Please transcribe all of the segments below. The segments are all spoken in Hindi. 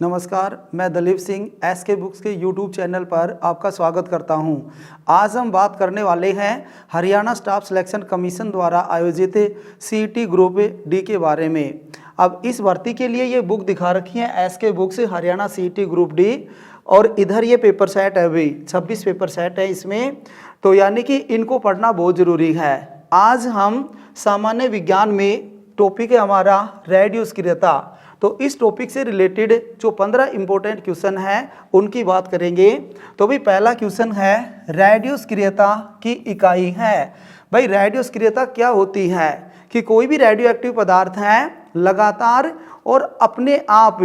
नमस्कार, मैं दलीप सिंह एसके बुक्स के यूट्यूब चैनल पर आपका स्वागत करता हूं। आज हम बात करने वाले हैं हरियाणा स्टाफ सिलेक्शन कमीशन द्वारा आयोजित सीईटी ग्रुप डी के बारे में। अब इस भर्ती के लिए ये बुक दिखा रखी है SK books Haryana CET group D, और इधर ये पेपर सेट है, अभी 26 पेपर सेट है इसमें, तो यानी कि इनको पढ़ना बहुत ज़रूरी है। आज हम सामान्य विज्ञान में टॉपिक है हमारा रेडियोस्क्रियता, तो इस टॉपिक से रिलेटेड जो 15 इंपॉर्टेंट क्वेश्चन हैं उनकी बात करेंगे। तो भाई पहला क्वेश्चन है, रेडियोस्क्रियता की इकाई है। भाई रेडियोस्क्रियता क्या होती है कि कोई भी रेडियोएक्टिव पदार्थ है लगातार और अपने आप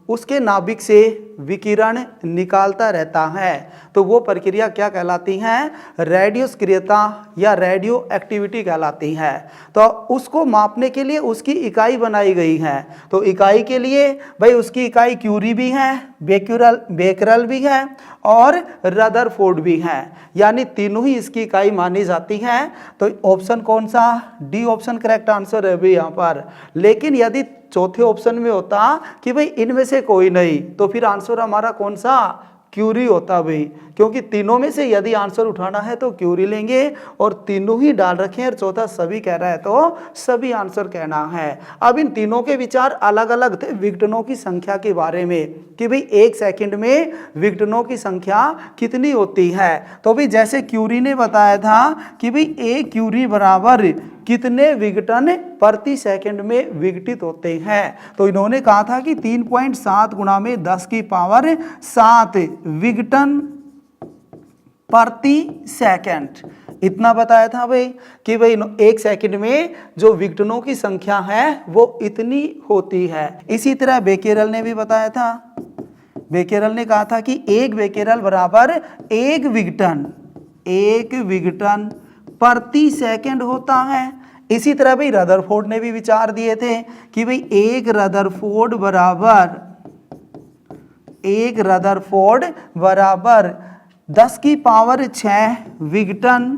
उसके नाभिक से विकिरण निकालता रहता है, तो वो प्रक्रिया क्या कहलाती है? रेडियोस्क्रियता या रेडियो एक्टिविटी कहलाती है। तो उसको मापने के लिए उसकी इकाई बनाई गई है। तो इकाई के लिए भाई उसकी इकाई क्यूरी भी है, बेकरल भी है और रदरफोर्ड भी है, यानी तीनों ही इसकी इकाई मानी जाती है। तो ऑप्शन कौन सा? डी ऑप्शन करेक्ट आंसर है भी यहाँ पर। लेकिन यदि चौथे ऑप्शन में होता कि भाई इनमें से कोई नहीं, तो फिर आंसर हमारा कौन सा? क्यूरी होता भाई, क्योंकि तीनों में से यदि आंसर उठाना है तो क्यूरी लेंगे, और तीनों ही डाल रखे हैं और चौथा सभी कह रहा है तो सभी आंसर कहना है। अब इन तीनों के विचार अलग अलग थे विघटनों की संख्या के बारे में कि भाई एक सेकंड में विघटनों की संख्या कितनी होती है। तो भाई जैसे क्यूरी ने बताया था कि भाई एक क्यूरी बराबर कितने विघटन प्रति सेकंड में विघटित होते हैं, तो इन्होंने कहा था कि 3.7 गुणा में 10 की पावर 7 विघटन प्रति सेकंड, इतना बताया था भाई कि भाई एक सेकंड में जो विघटनों की संख्या है वो इतनी होती है। इसी तरह बेकेरल ने भी बताया था, बेकेरल ने कहा था कि एक बेकेरल बराबर एक विघटन प्रति सेकंड होता है। इसी तरह भाई रदरफोर्ड ने भी विचार दिए थे कि भाई एक रदरफोर्ड बराबर 10 की पावर 6 विघटन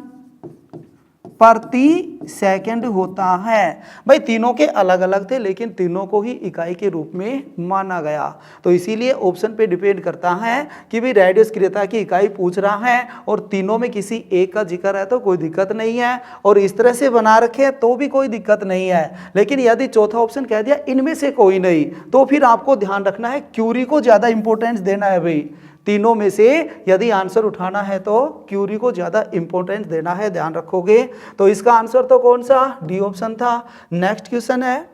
प्रति सेकंड होता है। भाई तीनों के अलग अलग थे, लेकिन तीनों को ही इकाई के रूप में माना गया। तो इसीलिए ऑप्शन पे डिपेंड करता है कि भाई रेडियोस्क्रियता की इकाई पूछ रहा है और तीनों में किसी एक का जिक्र है तो कोई दिक्कत नहीं है, और इस तरह से बना रखे तो भी कोई दिक्कत नहीं है। लेकिन यदि चौथा ऑप्शन कह दिया इनमें से कोई नहीं, तो फिर आपको ध्यान रखना है क्यूरी को ज्यादा इंपॉर्टेंस देना है। भाई तीनों में से यदि आंसर उठाना है तो क्यूरी को ज्यादा इंपॉर्टेंस देना है, ध्यान रखोगे। तो इसका आंसर तो कौन सा? डी ऑप्शन था। नेक्स्ट क्वेश्चन है,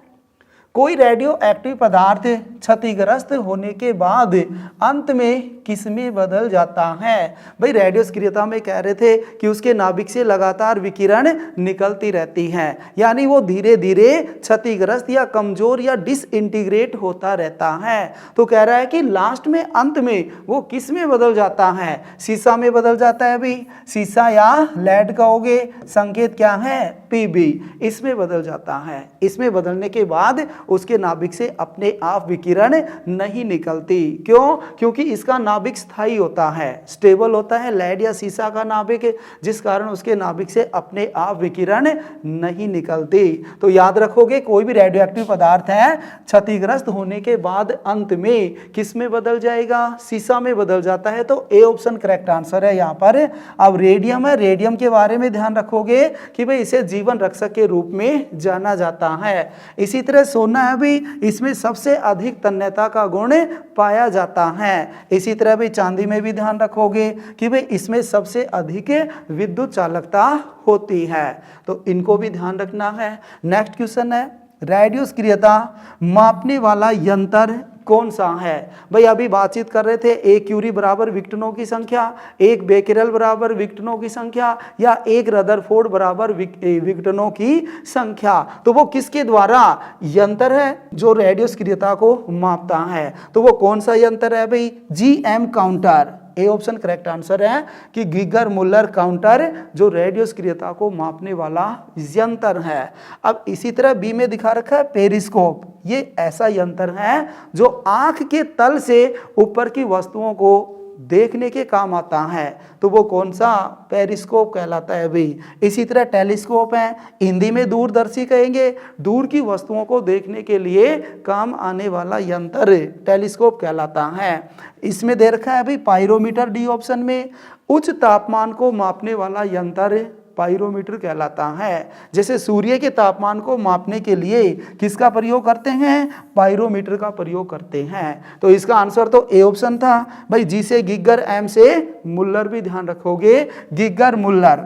कोई रेडियो एक्टिव पदार्थ क्षतिग्रस्त होने के बाद अंत में किसमें बदल जाता है? भाई रेडियोस्क्रियता में कह रहे थे कि उसके नाभिक से लगातार विकिरण निकलती रहती है, यानी वो धीरे धीरे क्षतिग्रस्त या कमजोर या डिसइंटीग्रेट होता रहता है। तो कह रहा है कि लास्ट में अंत में वो किस में बदल जाता है? शीशा में बदल जाता है भाई, शीशा या लेड कहोगे, संकेत क्या है? पीबी, इसमें बदल जाता है। इसमें बदलने के बाद उसके नाभिक से अपने आप विकिरण नहीं निकलती। क्यों? क्योंकि इसका नाभिक स्थायी होता है, स्टेबल होता है, लेड या शीशा का नाभिक, जिस कारण उसके नाभिक से अपने आप विकिरण नहीं निकलती। तो याद रखोगे कोई भी रेडियोएक्टिव पदार्थ है क्षतिग्रस्त होने के बाद अंत में किस में बदल जाएगा? शीशा में बदल जाता है। तो ए ऑप्शन करेक्ट आंसर है यहाँ पर। अब रेडियम है, रेडियम के बारे में ध्यान रखोगे कि भाई इसे जीवन रक्षक के रूप में जाना जाता है। इसी तरह सोना है भी, इसमें सबसे अधिक तन्यता का गुण पाया जाता है। इसी तरह भी चांदी में भी ध्यान रखोगे कि भाई इसमें सबसे अधिक विद्युत चालकता होती है, तो इनको भी ध्यान रखना है। नेक्स्ट क्वेश्चन है, रेडियोस्क्रियता मापने वाला यंत्र कौन सा है? भाई अभी बातचीत कर रहे थे एक क्यूरी बराबर विघटनों की संख्या, एक बेकेरल बराबर विघटनों की संख्या, या एक रदरफोर्ड बराबर विघटनों की संख्या। तो वो किसके द्वारा यंत्र है जो रेडियोस्क्रियता को मापता है? तो वो कौन सा यंत्र है भाई? GM counter. A option correct answer है कि गीगर मुल्लर काउंटर जो रेडियोस्क्रियता को मापने वाला यंत्र है। अब इसी तरह बी में दिखा रखा है पेरिस्कोप। ये ऐसा यंत्र है जो आंख के तल से ऊपर की वस्तुओं को देखने के काम आता है, तो वो कौन सा? पेरिस्कोप कहलाता है भाई। इसी तरह टेलीस्कोप है, हिंदी में दूरदर्शी कहेंगे, दूर की वस्तुओं को देखने के लिए काम आने वाला यंत्र टेलीस्कोप कहलाता है। इसमें दे रखा है भाई पाइरोमीटर, डी ऑप्शन में। उच्च तापमान को मापने वाला यंत्र पाइरोमीटर कहलाता है। जैसे सूर्य के तापमान को मापने के लिए किसका प्रयोग करते हैं? पाइरोमीटर का प्रयोग करते हैं। तो इसका आंसर तो ए ऑप्शन था भाई, जी से गिगर, एम से मुल्लर भी ध्यान रखोगे, गिगर मुल्लर,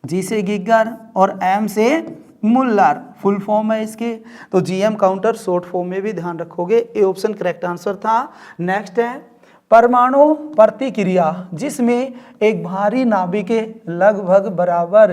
जी से गिगर और एम से मुल्लर फुल फॉर्म है इसके। तो जीएम काउंटर शॉर्ट फॉर्म में भी ध्यान रखोगे, ए ऑप्शन करेक्ट आंसर था। नेक्स्ट है परमाणु प्रतिक्रिया, जिसमें एक भारी नाभिक के लगभग बराबर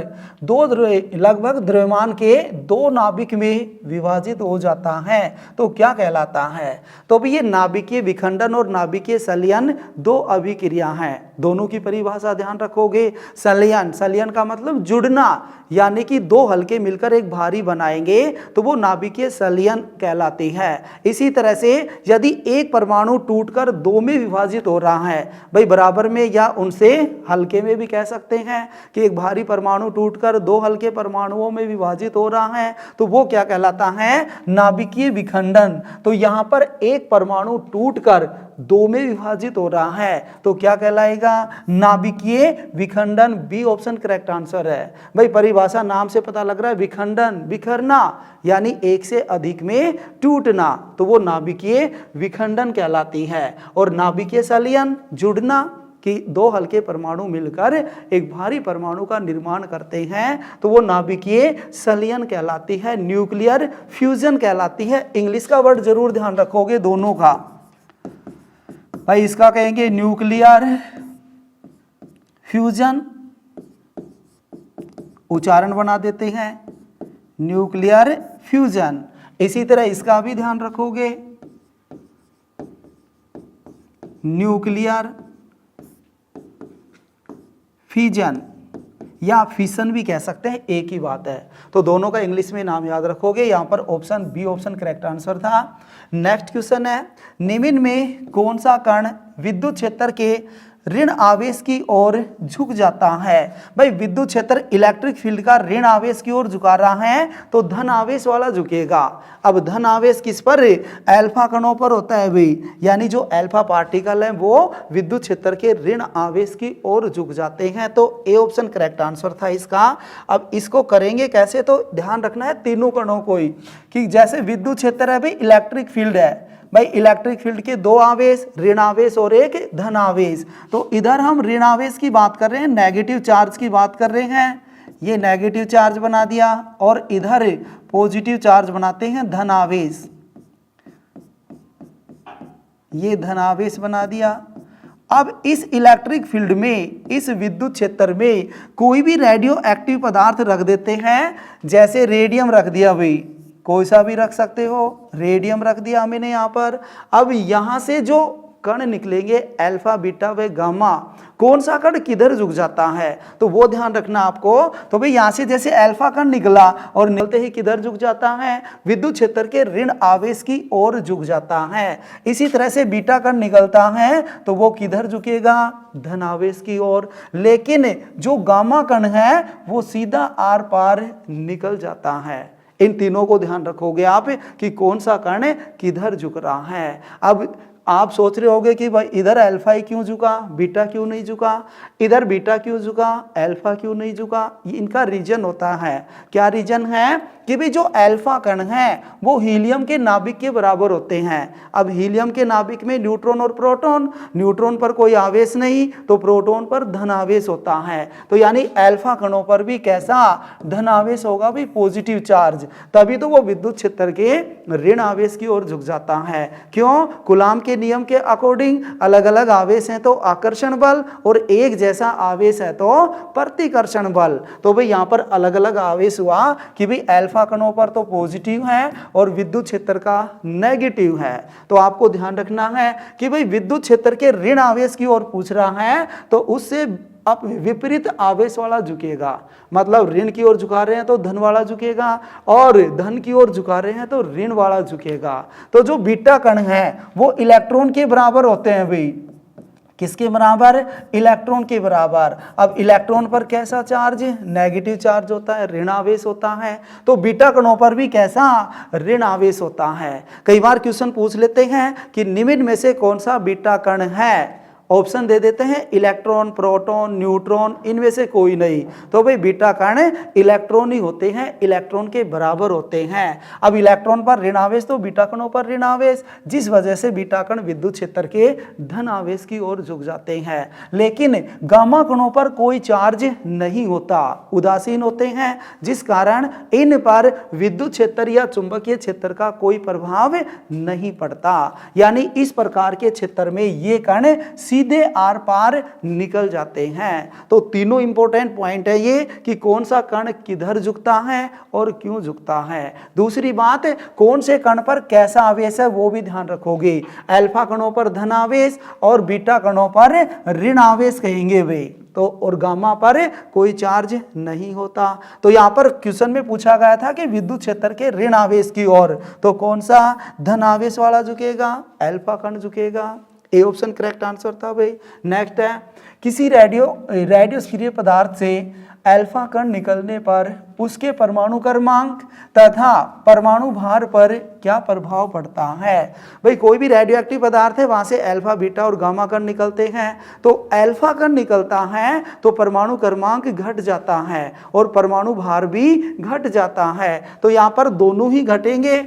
लगभग द्रव्यमान के दो नाभिक में विभाजित हो जाता है, तो क्या कहलाता है? तो भी ये नाभिकीय विखंडन और नाभिकीय संलयन दो अभिक्रिया हैं। दोनों की परिभाषा ध्यान रखोगे। संलयन, संलयन का मतलब जुड़ना, यानी कि दो हल्के मिलकर एक भारी बनाएंगे तो वो नाभिकीय संलयन कहलाती है। इसी तरह से यदि एक परमाणु टूटकर दो में विभाजित हो रहा है, भाई बराबर में या उनसे हल्के में भी कह सकते हैं कि एक भारी परमाणु टूटकर दो हल्के परमाणुओं में विभाजित हो रहा है, तो वो क्या कहलाता है? नाभिकीय विखंडन। तो यहां पर एक परमाणु टूटकर दो में विभाजित हो रहा है तो क्या कहलाएगा? नाभिकीय विखंडन, बी ऑप्शन करेक्ट आंसर है। भाई परिभाषा नाम से पता लग रहा है, विखंडन, बिखरना, यानी एक से अधिक में टूटना, तो वो नाभिकीय विखंडन कहलाती है। और नाभिकीय संलयन, जुड़ना, कि दो हल्के परमाणु मिलकर एक भारी परमाणु का निर्माण करते हैं, तो वो नाभिकीय संलयन कहलाती है, न्यूक्लियर फ्यूजन कहलाती है। इंग्लिश का वर्ड जरूर ध्यान रखोगे दोनों का। भाई इसका कहेंगे न्यूक्लियर फ्यूजन, उच्चारण बना देते हैं न्यूक्लियर फ्यूजन। इसी तरह इसका भी ध्यान रखोगे, न्यूक्लियर फिजन या फिशन भी कह सकते हैं, एक ही बात है। तो दोनों का इंग्लिश में नाम याद रखोगे। यहां पर option B option correct answer था। नेक्स्ट क्वेश्चन है, निम्न में कौन सा कण विद्युत क्षेत्र के ऋण आवेश की ओर झुक जाता है? भाई विद्युत क्षेत्र इलेक्ट्रिक फील्ड का ऋण आवेश की ओर झुका रहा है तो धन आवेश वाला झुकेगा। अब धन आवेश किस पर? अल्फा कणों पर होता है भाई, यानी जो अल्फा पार्टिकल है वो विद्युत क्षेत्र के ऋण आवेश की ओर झुक जाते हैं। तो ए ऑप्शन करेक्ट आंसर था इसका। अब इसको करेंगे कैसे? तो ध्यान रखना है तीनों कणों को ही, कि जैसे विद्युत क्षेत्र है भाई, इलेक्ट्रिक फील्ड है भाई, इलेक्ट्रिक फील्ड के दो आवेश, ऋण आवेश और एक धन आवेश। तो इधर हम ऋण आवेश की बात कर रहे हैं, नेगेटिव चार्ज की बात कर रहे हैं, ये नेगेटिव चार्ज बना दिया, और इधर पॉजिटिव चार्ज बनाते हैं धन आवेश, ये धन आवेश बना दिया। अब इस इलेक्ट्रिक फील्ड में, इस विद्युत क्षेत्र में कोई भी रेडियो एक्टिव पदार्थ रख देते हैं, जैसे रेडियम रख दिया भाई, कोई सा भी रख सकते हो, रेडियम रख दिया मैंने यहाँ पर। अब यहाँ से जो कण निकलेंगे अल्फा, बीटा व गामा, कौन सा कण किधर झुक जाता है? तो वो ध्यान रखना आपको। तो भाई यहाँ से जैसे अल्फा कण निकला और निकलते ही किधर झुक जाता है? विद्युत क्षेत्र के ऋण आवेश की ओर झुक जाता है। इसी तरह से बीटा कण निकलता है तो वो किधर झुकेगा? धन आवेश की ओर। लेकिन जो गामा कण है वो सीधा आर पार निकल जाता है। इन तीनों को ध्यान रखोगे आप कि कौन सा कण किधर झुक रहा है। अब आप सोच रहे होगे कि भाई इधर अल्फा ही क्यों झुका, बीटा क्यों नहीं झुका, इधर बीटा क्यों झुका, अल्फा क्यों नहीं झुका? इनका रीजन होता है। क्या रीजन है? कि भाई जो अल्फा कण है वो हीलियम के नाभिक के बराबर होते हैं। अब हीलियम के नाभिक में न्यूट्रॉन और प्रोटॉन, न्यूट्रॉन पर कोई आवेश नहीं तो प्रोटॉन पर धन आवेश होता है। तो यानी अल्फा कणों पर भी कैसा धन आवेश होगा भाई? Positive charge. तभी तो वो विद्युत क्षेत्र के ऋण आवेश की ओर झुक जाता है। क्यों? कूलाम के नियम के अकॉर्डिंग अलग अलग आवेश हैं तो आकर्षण बल, और एक जैसा आवेश है तो प्रतिकर्षण बल। तो भाई यहाँ पर अलग अलग आवेश हुआ कि भाई अल्फा कणों पर तो पॉजिटिव है और विद्युत क्षेत्र का नेगेटिव है। तो आपको ध्यान रखना है कि भाई विद्युत क्षेत्र के ऋण आवेश की ओर पूछ रहा है तो उससे अब विपरीत आवेश वाला झुकेगा। मतलब ऋण की ओर झुका रहे हैं तो धन वाला झुकेगा, और धन की ओर झुका रहे हैं तो ऋण वाला झुकेगा। तो जो बीटा कण है वो इलेक्ट्रॉन के बराबर होते हैं भाई, किसके बराबर? इलेक्ट्रॉन के बराबर। अब इलेक्ट्रॉन पर कैसा चार्ज? नेगेटिव चार्ज होता है, ऋण आवेश होता है। तो बीटा कणों पर भी कैसा? ऋण आवेश होता है। कई बार क्वेश्चन पूछ लेते हैं कि निम्न में से कौन सा बीटा कण है, ऑप्शन दे देते हैं इलेक्ट्रॉन, प्रोटॉन, न्यूट्रॉन, इनमें से कोई नहीं। तो भाई बीटा कण इलेक्ट्रॉन ही होते हैं, इलेक्ट्रॉन के बराबर होते हैं। अब इलेक्ट्रॉन पर ऋण आवेश तो बीटा कणों पर ऋण आवेश, जिस वजह से बीटा कण विद्युत क्षेत्र के धन आवेश की ओर झुक जाते हैं। लेकिन गामा कणों पर कोई चार्ज नहीं होता, उदासीन होते हैं, जिस कारण इन पर विद्युत क्षेत्र या चुंबकीय क्षेत्र का कोई प्रभाव नहीं पड़ता। यानी इस प्रकार के क्षेत्र में ये कण सीधे आर पार निकल जाते हैं। तो तीनों इंपॉर्टेंट पॉइंट है ये कि कौन सा कण किधर झुकता है और क्यों झुकता है। दूसरी बात, कौन से कण पर कैसा आवेश है वो भी ध्यान रखोगे। अल्फा कणों पर धन आवेश और बीटा कणों पर ऋण आवेश कहेंगे वे, तो और गामा पर कोई चार्ज नहीं होता। तो यहां पर क्वेश्चन में पूछा गया था कि विद्युत क्षेत्र के ऋण आवेश की ओर, तो कौन सा धन आवेश वाला झुकेगा? अल्फा कण झुकेगा। ए ऑप्शन करेक्ट आंसर था भाई। नेक्स्ट है, किसी रेडियो सक्रिय पदार्थ से अल्फा कण निकलने पर उसके परमाणु क्रमांक तथा परमाणु भार पर क्या प्रभाव पड़ता है? भाई कोई भी रेडियो एक्टिव पदार्थ है, वहां से अल्फा, बीटा और गामा कण निकलते हैं। तो अल्फा कण निकलता है तो परमाणु क्रमांक घट जाता है और परमाणु भार भी घट जाता है। तो यहाँ पर दोनों ही घटेंगे।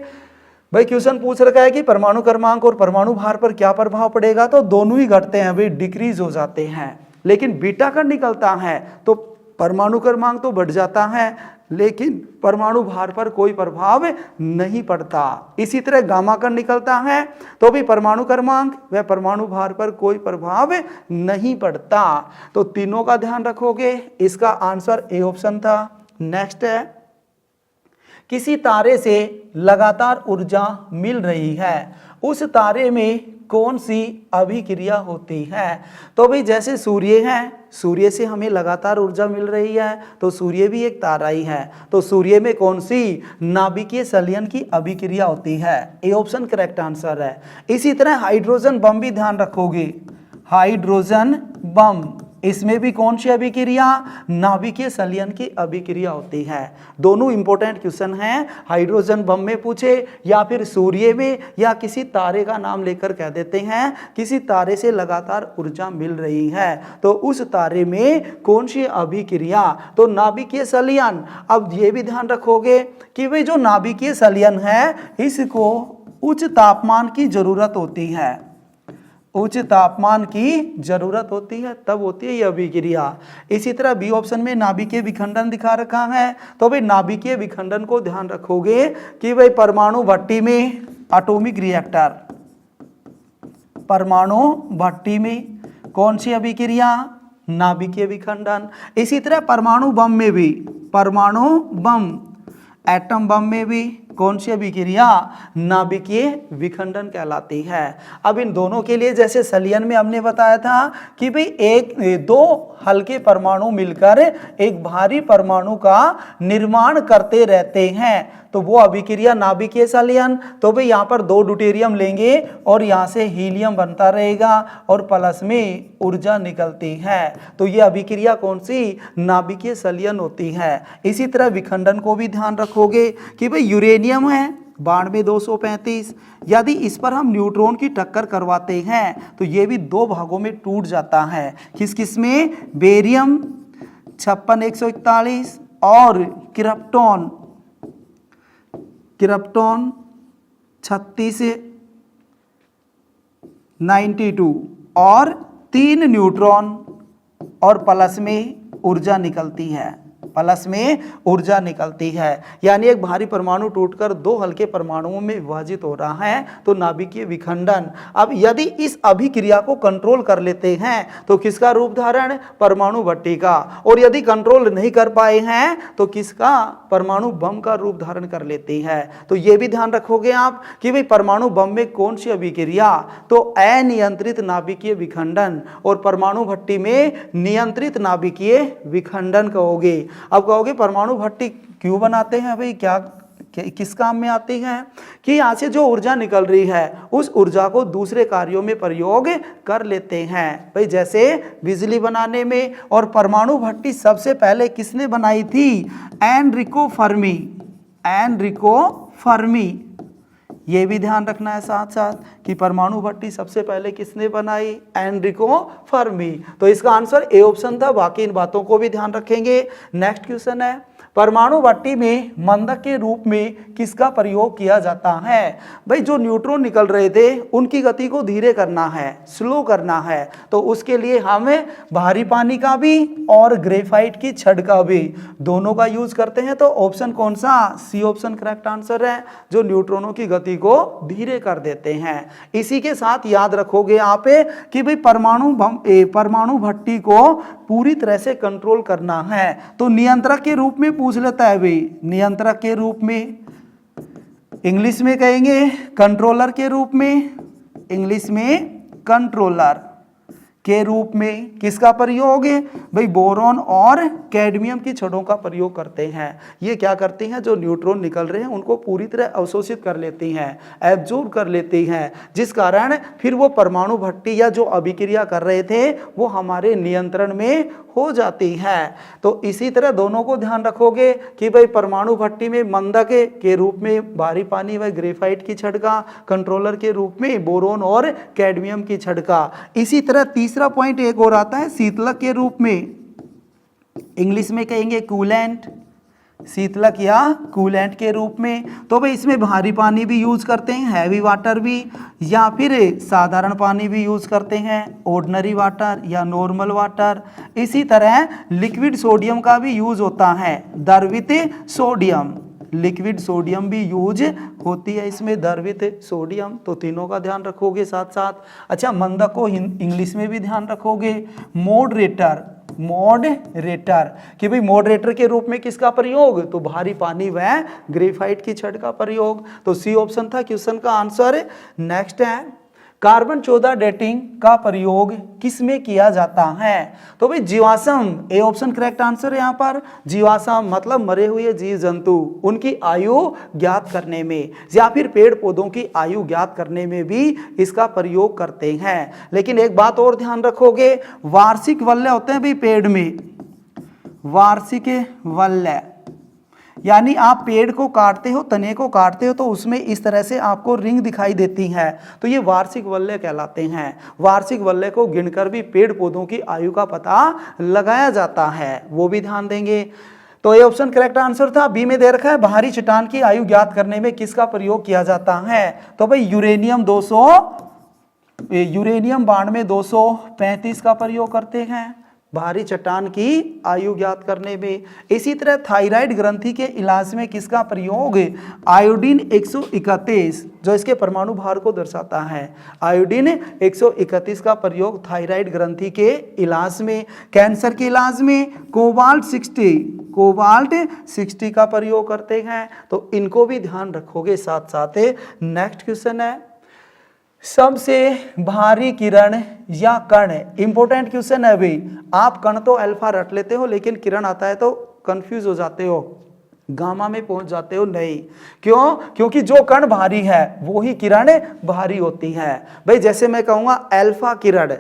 भाई क्वेश्चन पूछ रखा है कि परमाणु क्रमांक और परमाणु भार पर क्या प्रभाव पड़ेगा, तो दोनों ही घटते हैं भाई, डिक्रीज हो जाते हैं। लेकिन बीटा कण निकलता है तो परमाणु क्रमांक तो बढ़ जाता है, लेकिन परमाणु भार पर कोई प्रभाव नहीं पड़ता। इसी तरह गामा कण निकलता है तो भी परमाणु क्रमांक व परमाणु भार पर कोई प्रभाव नहीं पड़ता। तो तीनों का ध्यान रखोगे। इसका आंसर ए ऑप्शन था। नेक्स्ट है, किसी तारे से लगातार ऊर्जा मिल रही है, उस तारे में कौन सी अभिक्रिया होती है? तो भाई जैसे सूर्य है, सूर्य से हमें लगातार ऊर्जा मिल रही है, तो सूर्य भी एक तारा ही है। तो सूर्य में कौन सी नाभिकीय संलयन की अभिक्रिया होती है? ए ऑप्शन करेक्ट आंसर है। इसी तरह हाइड्रोजन बम भी ध्यान रखोगे, हाइड्रोजन बम, इसमें भी कौन सी अभिक्रिया? नाभिकीय संलयन की अभिक्रिया होती है। दोनों इंपॉर्टेंट क्वेश्चन हैं, हाइड्रोजन बम में पूछे या फिर सूर्य में, या किसी तारे का नाम लेकर कह देते हैं किसी तारे से लगातार ऊर्जा मिल रही है, तो उस तारे में कौन सी अभिक्रिया? तो नाभिकीय संलयन। अब ये भी ध्यान रखोगे कि भाई जो नाभिकीय संलयन है इसको उच्च तापमान की जरूरत होती है, उच्च तापमान की जरूरत होती है, तब होती है यह अभिक्रिया। इसी तरह बी ऑप्शन में नाभिकीय विखंडन दिखा रखा है। तो भाई नाभिकीय विखंडन को ध्यान रखोगे कि भाई परमाणु भट्टी में, एटॉमिक रिएक्टर, परमाणु भट्टी में कौन सी अभिक्रिया? नाभिकीय विखंडन। इसी तरह परमाणु बम में भी, परमाणु बम, एटम बम में भी कौन सी अभिक्रिया? नाभिकीय विखंडन कहलाती है। अब इन दोनों के लिए जैसे संलयन में हमने बताया था कि भाई दो हल्के परमाणु मिलकर एक भारी परमाणु का निर्माण करते रहते हैं, तो वो अभिक्रिया नाभिकीय संलयन। तो भाई यहाँ पर दो ड्यूटेरियम लेंगे और यहाँ से हीलियम बनता रहेगा और प्लस में ऊर्जा निकलती है, तो ये अभिक्रिया कौन सी? नाभिकीय संलयन होती है। इसी तरह विखंडन को भी ध्यान रखोगे कि भाई यूरेनियम है 92-235, यदि इस पर हम न्यूट्रॉन की टक्कर करवाते हैं तो ये भी दो भागों में टूट जाता है। किस किस में? बेरियम 56-141 और क्रिप्टॉन 36-92 और 3 न्यूट्रॉन और प्लस में ऊर्जा निकलती है, प्लस में ऊर्जा निकलती है। यानी एक भारी परमाणु टूटकर दो हल्के परमाणुओं में विभाजित हो रहा है, तो नाभिकीय विखंडन। अब यदि इस अभिक्रिया को कंट्रोल कर लेते हैं तो किसका रूप धारण? परमाणु भट्टी का। और यदि कंट्रोल नहीं कर पाए हैं तो किसका? परमाणु बम का रूप धारण कर लेती है। तो ये भी ध्यान रखोगे आप कि भाई परमाणु बम में कौन सी अभिक्रिया? तो अनियंत्रित नाभिकीय विखंडन, और परमाणु भट्टी में नियंत्रित नाभिकीय विखंडन कहोगे। अब कहोगे परमाणु भट्टी क्यों बनाते हैं भाई, क्या किस काम में आती है कि यहाँ से जो ऊर्जा निकल रही है उस ऊर्जा को दूसरे कार्यों में प्रयोग कर लेते हैं। भाई जैसे बिजली बनाने में। और परमाणु भट्टी सबसे पहले किसने बनाई थी? Enrico Fermi. एनरिको फर्मी, ये भी ध्यान रखना है साथ साथ कि परमाणु भट्टी सबसे पहले किसने बनाई? Enrico Fermi. तो इसका आंसर ए ऑप्शन था, बाकी इन बातों को भी ध्यान रखेंगे। नेक्स्ट क्वेश्चन है, परमाणु भट्टी में मंदक के रूप में किसका प्रयोग किया जाता है? भाई जो न्यूट्रॉन निकल रहे थे उनकी गति को धीरे करना है, स्लो करना है, तो उसके लिए हमें भारी पानी का भी और ग्रेफाइट की छड़ का भी दोनों का यूज करते हैं। तो ऑप्शन कौन सा? सी ऑप्शन करेक्ट आंसर है, जो न्यूट्रॉनों की गति को धीरे कर देते हैं। इसी के साथ याद रखोगे आप कि भाई परमाणु भट्टी को पूरी तरह से कंट्रोल करना है तो नियंत्रक के रूप में पूछ लेता है। भाई नियंत्रक के रूप में इंग्लिश में कहेंगे कंट्रोलर के रूप में, इंग्लिश में कंट्रोलर के रूप में किसका प्रयोग है? भाई बोरॉन और कैडमियम की छड़ों का प्रयोग करते हैं। ये क्या करती हैं? जो न्यूट्रॉन निकल रहे हैं उनको पूरी तरह अवशोषित कर लेती हैं, एब्जॉर्ब कर लेती हैं, जिस कारण फिर वो परमाणु भट्टी या जो अभिक्रिया कर रहे थे वो हमारे नियंत्रण में हो जाती है। तो इसी तरह दोनों को ध्यान रखोगे कि भाई परमाणु भट्टी में मंदक के रूप में भारी पानी व ग्रेफाइट की छड़ का, कंट्रोलर के रूप में बोरोन और कैडमियम की छड़ का। इसी तरह तीसरा पॉइंट एक और आता है शीतलक के रूप में, इंग्लिश में कहेंगे कूलेंट, शीतलक या कूलेंट के रूप में। तो भाई इसमें भारी पानी भी यूज करते हैं, हैवी वाटर भी, या फिर साधारण पानी भी यूज करते हैं, ऑर्डिनरी वाटर या नॉर्मल वाटर। इसी तरह लिक्विड सोडियम का भी यूज होता है, द्रवित सोडियम, लिक्विड सोडियम भी यूज होती है इसमें, द्रवित सोडियम। तो तीनों का ध्यान रखोगे साथ साथ। अच्छा मंदक को इंग्लिश में भी ध्यान रखोगे, मॉडरेटर, मॉडरेटर कि भाई मॉडरेटर के रूप में किसका प्रयोग? तो भारी पानी व ग्रेफाइट की छड़ का प्रयोग। तो सी ऑप्शन था क्वेश्चन का आंसर। नेक्स्ट है कार्बन 14 डेटिंग का प्रयोग किस में किया जाता है? तो भाई जीवाश्म, ए ऑप्शन करेक्ट आंसर है यहाँ पर। जीवाश्म मतलब मरे हुए जीव जंतु, उनकी आयु ज्ञात करने में, या फिर पेड़ पौधों की आयु ज्ञात करने में भी इसका प्रयोग करते हैं। लेकिन एक बात और ध्यान रखोगे, वार्षिक वलय होते हैं भाई पेड़ में, वार्षिक वलय यानी आप पेड़ को काटते हो, तने को काटते हो तो उसमें इस तरह से आपको रिंग दिखाई देती है, तो ये वार्षिक वलय कहलाते हैं। वार्षिक वलय को गिनकर भी पेड़ पौधों की आयु का पता लगाया जाता है, वो भी ध्यान देंगे। तो ये ऑप्शन करेक्ट आंसर था। बी में दे रखा है भारी चट्टान की आयु ज्ञात करने में किसका प्रयोग किया जाता है? तो भाई यूरेनियम 92 235 का प्रयोग करते हैं भारी चट्टान की आयु ज्ञात करने में। इसी तरह थायराइड ग्रंथि के इलाज में किसका प्रयोग? आयोडीन 131, जो इसके परमाणु भार को दर्शाता है, आयोडीन 131 का प्रयोग थायराइड ग्रंथि के इलाज में। कैंसर के इलाज में कोबाल्ट 60 का प्रयोग करते हैं। तो इनको भी ध्यान रखोगे साथ साथ। नेक्स्ट क्वेश्चन है सबसे भारी किरण या कण, इंपॉर्टेंट क्वेश्चन है भाई। आप कण तो अल्फा रट लेते हो लेकिन किरण आता है तो कंफ्यूज हो जाते हो, गामा में पहुंच जाते हो नहीं। क्यों? क्योंकि जो कण भारी है वो ही किरण भारी होती है। भाई जैसे मैं कहूंगा अल्फा किरण,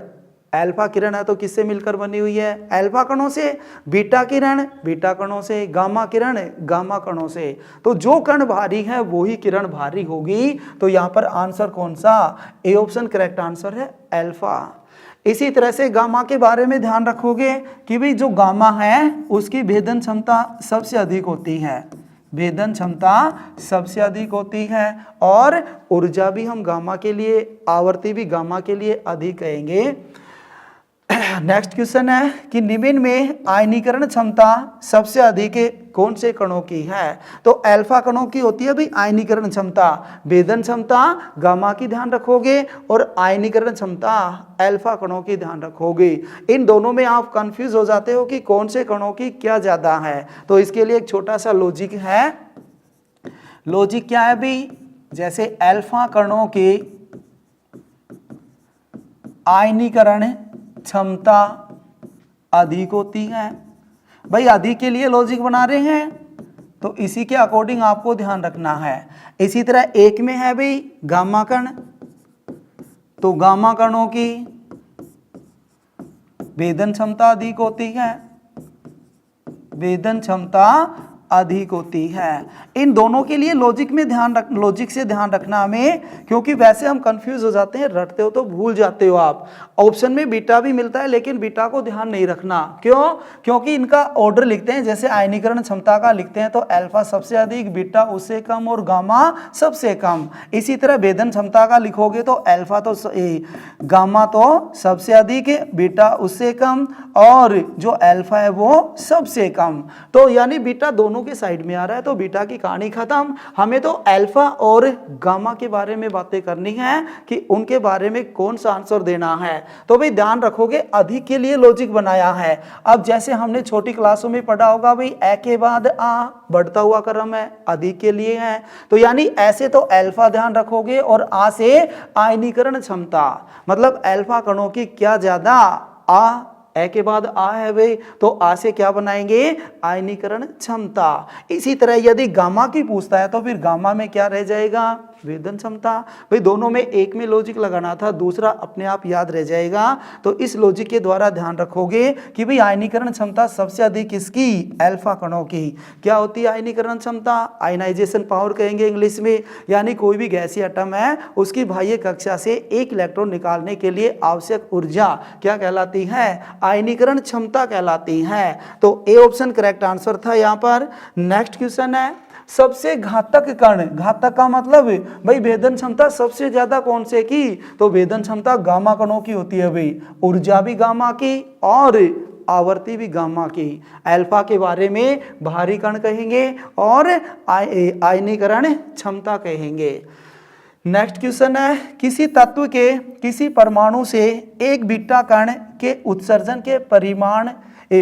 अल्फा किरण है तो किससे मिलकर बनी हुई है? अल्फा कणों से। बीटा किरण बीटा कणों से। गामा किरण गामा कणों से। तो जो कण भारी है वो ही किरण भारी होगी। तो यहाँ पर आंसर कौन सा? ए ऑप्शन करेक्ट आंसर है अल्फा। इसी तरह से गामा के बारे में ध्यान रखोगे कि भाई जो गामा है उसकी भेदन क्षमता सबसे अधिक होती है, भेदन क्षमता सबसे अधिक होती है, और ऊर्जा भी हम गामा के लिए, आवर्ती भी गामा के लिए अधिक कहेंगे। नेक्स्ट क्वेश्चन है कि निम्न में आयनीकरण क्षमता सबसे अधिक कौन से कणों की है? तो अल्फा कणों की होती है भाई आयनीकरण क्षमता, भेदन क्षमता गामा की ध्यान रखोगे, और आयनीकरण क्षमता अल्फा कणों की ध्यान रखोगे। इन दोनों में आप कंफ्यूज हो जाते हो कि कौन से कणों की क्या ज्यादा है। तो इसके लिए एक छोटा सा लॉजिक है। लॉजिक क्या है भाई? जैसे अल्फा कणों के आयनीकरण क्षमता अधिक होती है। भाई अधिक के लिए लॉजिक बना रहे हैं तो इसी के अकॉर्डिंग आपको ध्यान रखना है। इसी तरह एक में है भाई गामा कण, तो गामा कणों की वेदन क्षमता अधिक होती है, वेदन क्षमता अधिक होती है। इन दोनों के लिए लॉजिक से ध्यान रखना हमें, क्योंकि वैसे हम कंफ्यूज हो जाते हैं, रटते हो तो भूल जाते हो आप। ऑप्शन में बीटा भी मिलता है लेकिन बीटा को ध्यान नहीं रखना, क्यों? क्योंकि इनका ऑर्डर लिखते हैं, जैसे आयनीकरण क्षमता का लिखते हैं तो अल्फा सबसे अधिक, बीटा उससे कम और गामा सबसे कम। इसी तरह वेदन क्षमता का लिखोगे तो अल्फा तो गामा तो सबसे अधिक, बीटा उससे कम और जो अल्फा है वो सबसे कम। तो यानी बीटा दोनों के साइड में आ रहा है, तो बीटा की कहानी खत्म। हमें तो अल्फा और गामा के बारे में बातें करनी है कि उनके बारे में कौन सा आंसर देना है। तो भाई ध्यान रखोगे अधिक के लिए लॉजिक बनाया है। अब जैसे हमने छोटी क्लासों में पढ़ा होगा भाई ए के बाद आ बढ़ता हुआ क्रम है, अधिक के लिए है, तो यानी ऐसे तो अल्फा ध्यान रखोगे और आ से आयनीकरण क्षमता, मतलब अल्फा कणों की क्या ज्यादा, आ ए के बाद आ है भाई, तो आ से क्या बनाएंगे, आयनीकरण क्षमता। इसी तरह यदि गामा की पूछता है तो फिर गामा में क्या रह जाएगा, वेदन क्षमता। भाई दोनों में एक में लॉजिक लगाना था, दूसरा अपने आप याद रह जाएगा। तो इस लॉजिक के द्वारा ध्यान रखोगे कि भाई आयनीकरण क्षमता सबसे अधिक किसकी, अल्फा कणों की। क्या होती है आयनीकरण क्षमता, आयनाइजेशन पावर कहेंगे इंग्लिश में, यानी कोई भी गैसीय एटम है उसकी बाह्य कक्षा से एक इलेक्ट्रॉन निकालने के लिए आवश्यक ऊर्जा क्या कहलाती है, आयनीकरण क्षमता कहलाती है। तो ए ऑप्शन करेक्ट आंसर था यहाँ पर। नेक्स्ट क्वेश्चन है सबसे घातक कण, घातक का मतलब भाई वेदन क्षमता सबसे ज्यादा कौन से की, तो वेदन क्षमता गामा कणों की होती है भाई, ऊर्जा भी गामा की और आवर्ती भी गामा की। अल्फा के बारे में भारी कण कहेंगे और आयनीकरण क्षमता कहेंगे। नेक्स्ट क्वेश्चन है किसी तत्व के किसी परमाणु से एक बीटा कण के उत्सर्जन के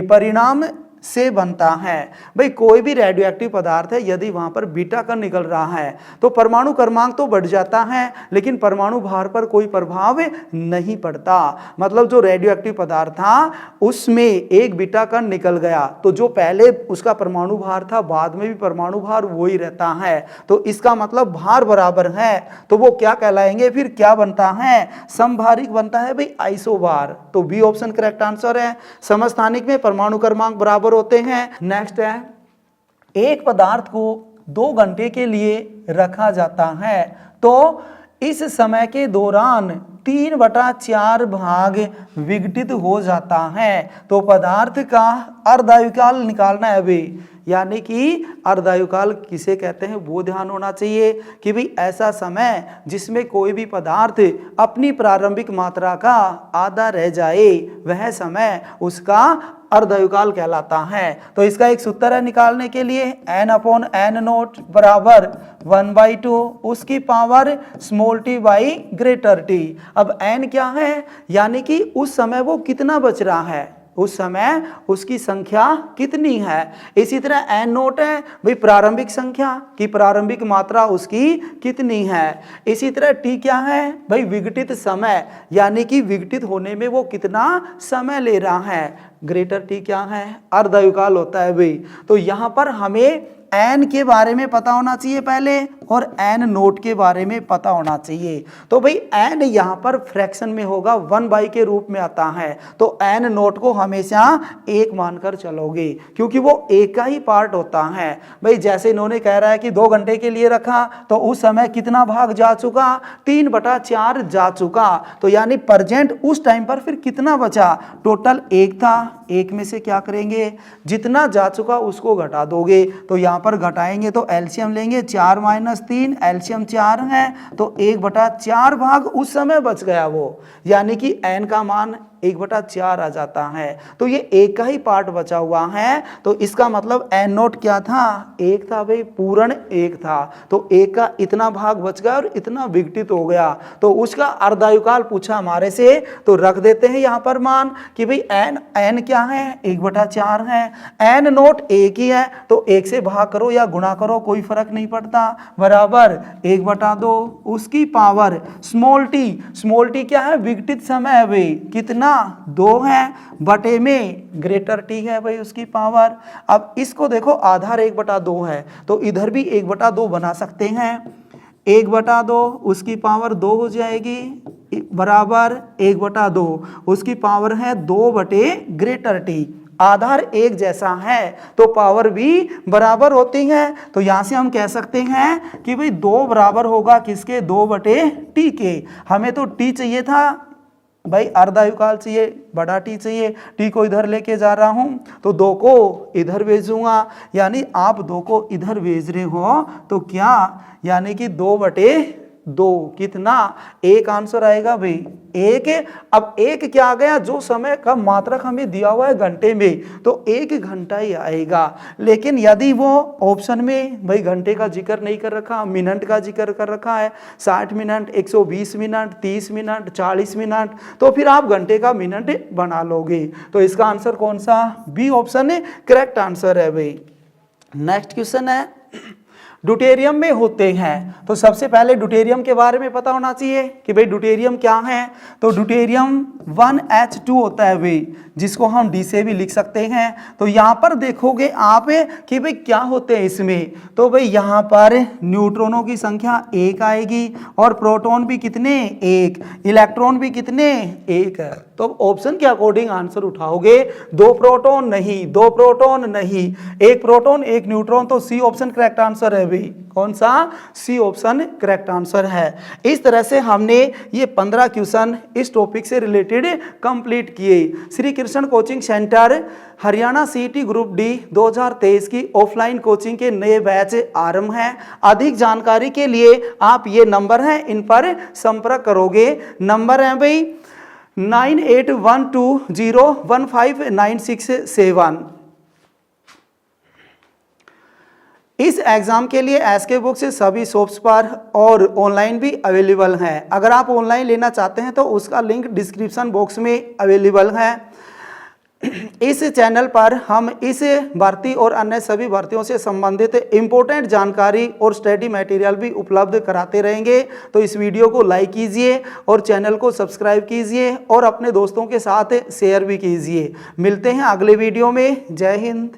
परिणाम से बनता है। भाई कोई भी रेडियोएक्टिव पदार्थ है, यदि वहां पर बीटा कण निकल रहा है तो परमाणु क्रमांक तो बढ़ जाता है लेकिन परमाणु भार पर कोई प्रभाव नहीं पड़ता। मतलब जो रेडियोएक्टिव पदार्थ था उसमें एक बीटा कण निकल गया तो जो पहले उसका परमाणु भार था बाद में भी परमाणु भार वही रहता है, तो इसका मतलब भार बराबर है, तो वो क्या कहलाएंगे, फिर क्या बनता है, समभारिक बनता है भाई, आइसोबार। तो बी ऑप्शन करेक्ट आंसर है। समस्थानिक में परमाणु क्रमांक बराबर होते हैं। नेक्स्ट है एक पदार्थ को 2 घंटे के लिए रखा जाता है तो इस समय के दौरान 3/4 भाग विघटित हो जाता है। तो पदार्थ का अर्धायुकाल निकालना है अभी, यानी कि अर्धायुकाल किसे कहते हैं वो ध्यान होना चाहिए कि भाई ऐसा समय जिसमें कोई भी पदार्थ अपनी प्रारंभिक मात्रा का आधा रह जाए वह समय उसका अर्धायुकाल कहलाता है। तो इसका एक सूत्र है निकालने के लिए, n/n0 बराबर 1/2 उसकी power small t by greater t। अब n क्या है, यानी कि उस समय वो कितना बच रहा है, उस समय उसकी संख्या कितनी है। इसी तरह n0 है भाई प्रारंभिक संख्या की प्रारंभिक मात्रा उसकी कितनी है। इसी तरह t क्या है भाई विघटित समय, यानी कि विघटित होने में वो कितना समय ले रहा है। ग्रेटर t क्या है, अर्धायुकाल होता है भाई। तो यहाँ पर हमें n के बारे में पता होना चाहिए पहले और n0 के बारे में पता होना चाहिए। तो भाई n यहाँ पर फ्रैक्शन में होगा 1/, के रूप में आता है, तो n0 को हमेशा 1 मानकर चलोगे क्योंकि वो एक का ही पार्ट होता है। भाई जैसे इन्होंने कह रहा है कि 2 घंटे के लिए रखा तो उस समय कितना भाग जा चुका, 3/4 जा चुका, तो यानी प्रेजेंट उस टाइम पर फिर कितना बचा, टोटल 1 था, 1 में से क्या करेंगे, जितना जा चुका उसको घटा दोगे। तो यहाँ पर घटाएंगे तो एलसीएम लेंगे, 4 - 3 एलसीएम 4 है तो 1/4 भाग उस समय बच गया वो, यानी कि n का मान 1/4 आ जाता है। तो ये एक का ही पार्ट बचा हुआ है, तो इसका मतलब n0 क्या था, 1 था भाई, पूर्ण 1 था, तो 1 का इतना भाग बच गया और इतना विघटित हो गया, तो उसका अर्धायुकाल पूछा हमारे से, तो रख देते हैं यहाँ पर मान कि भाई n क्या है, 1/4 है, n0 1 ही है तो 1 से भाग करो या गुणा करो कोई फर्क नहीं पड़ता, बराबर 1/2 उसकी पावर स्मॉल t क्या है, विघटित समय है भाई, कितना कितना 2 है, बटे में ग्रेटर टी है भाई उसकी पावर। अब इसको देखो आधार 1/2 है तो इधर भी 1/2 बना सकते हैं। 1/2 उसकी पावर 2 हो जाएगी बराबर 1/2 उसकी पावर है 2 बटे ग्रेटर टी। आधार एक जैसा है तो पावर भी बराबर होती है। तो यहां से हम कह सकते हैं कि भाई 2 बराबर होगा किसके, 2 बटे टी के। हमें तो टी चाहिए था भाई, अर्धायुकाल चाहिए, बड़ा टी चाहिए। टी को इधर लेके जा रहा हूं तो 2 को इधर भेजूंगा, यानी आप 2 को इधर भेज रहे हो तो क्या, यानी कि 2/2 कितना, 1 आंसर आएगा भाई 1। अब 1 क्या आ गया, जो समय का मात्रक हमें दिया हुआ है घंटे में तो 1 घंटा ही आएगा। लेकिन यदि वो ऑप्शन में भाई घंटे का जिक्र नहीं कर रखा, मिनट का जिक्र कर रखा है, 60 मिनट, 120 मिनट, 30 मिनट, 40 मिनट, तो फिर आप घंटे का मिनट बना लोगे। तो इसका आंसर कौन सा, बी ऑप्शन करेक्ट आंसर है भाई। नेक्स्ट क्वेश्चन है, ड्यूटेरियम में होते हैं। तो सबसे पहले ड्यूटेरियम के बारे में पता होना चाहिए कि भाई ड्यूटेरियम क्या है। तो ड्यूटेरियम 1H2 होता है भाई, जिसको हम डी से भी लिख सकते हैं। तो यहाँ पर देखोगे आप कि भाई क्या होते हैं इसमें, तो भाई यहाँ पर न्यूट्रॉनों की संख्या 1 आएगी और प्रोटॉन भी कितने, 1, इलेक्ट्रॉन भी कितने, 1 है। तो ऑप्शन के अकॉर्डिंग आंसर उठाओगे, 2 प्रोटॉन नहीं, 2 प्रोटॉन नहीं, 1 प्रोटॉन 1 न्यूट्रॉन, तो सी ऑप्शन करेक्ट आंसर है भाई। कौन सा, सी ऑप्शन करेक्ट आंसर है। इस तरह से हमने ये 15 क्वेश्चन इस टॉपिक से रिलेटेड कंप्लीट किए। Shri Krishna coaching centre Haryana CET group D 2023 की ऑफलाइन कोचिंग के नए बैच आरंभ हैं। अधिक जानकारी के लिए आप ये नंबर हैं, इन पर संपर्क करोगे। नंबर है भाई 9812015967। इस एग्जाम के लिए एसके बुक्स सभी शॉप्स पर और ऑनलाइन भी अवेलेबल हैं। अगर आप ऑनलाइन लेना चाहते हैं तो उसका लिंक डिस्क्रिप्शन बॉक्स में अवेलेबल है। इस चैनल पर हम इस भर्ती और अन्य सभी भर्तियों से संबंधित इम्पोर्टेंट जानकारी और स्टडी मटेरियल भी उपलब्ध कराते रहेंगे। तो इस वीडियो को लाइक कीजिए और चैनल को सब्सक्राइब कीजिए और अपने दोस्तों के साथ शेयर भी कीजिए। मिलते हैं अगले वीडियो में। जय हिंद।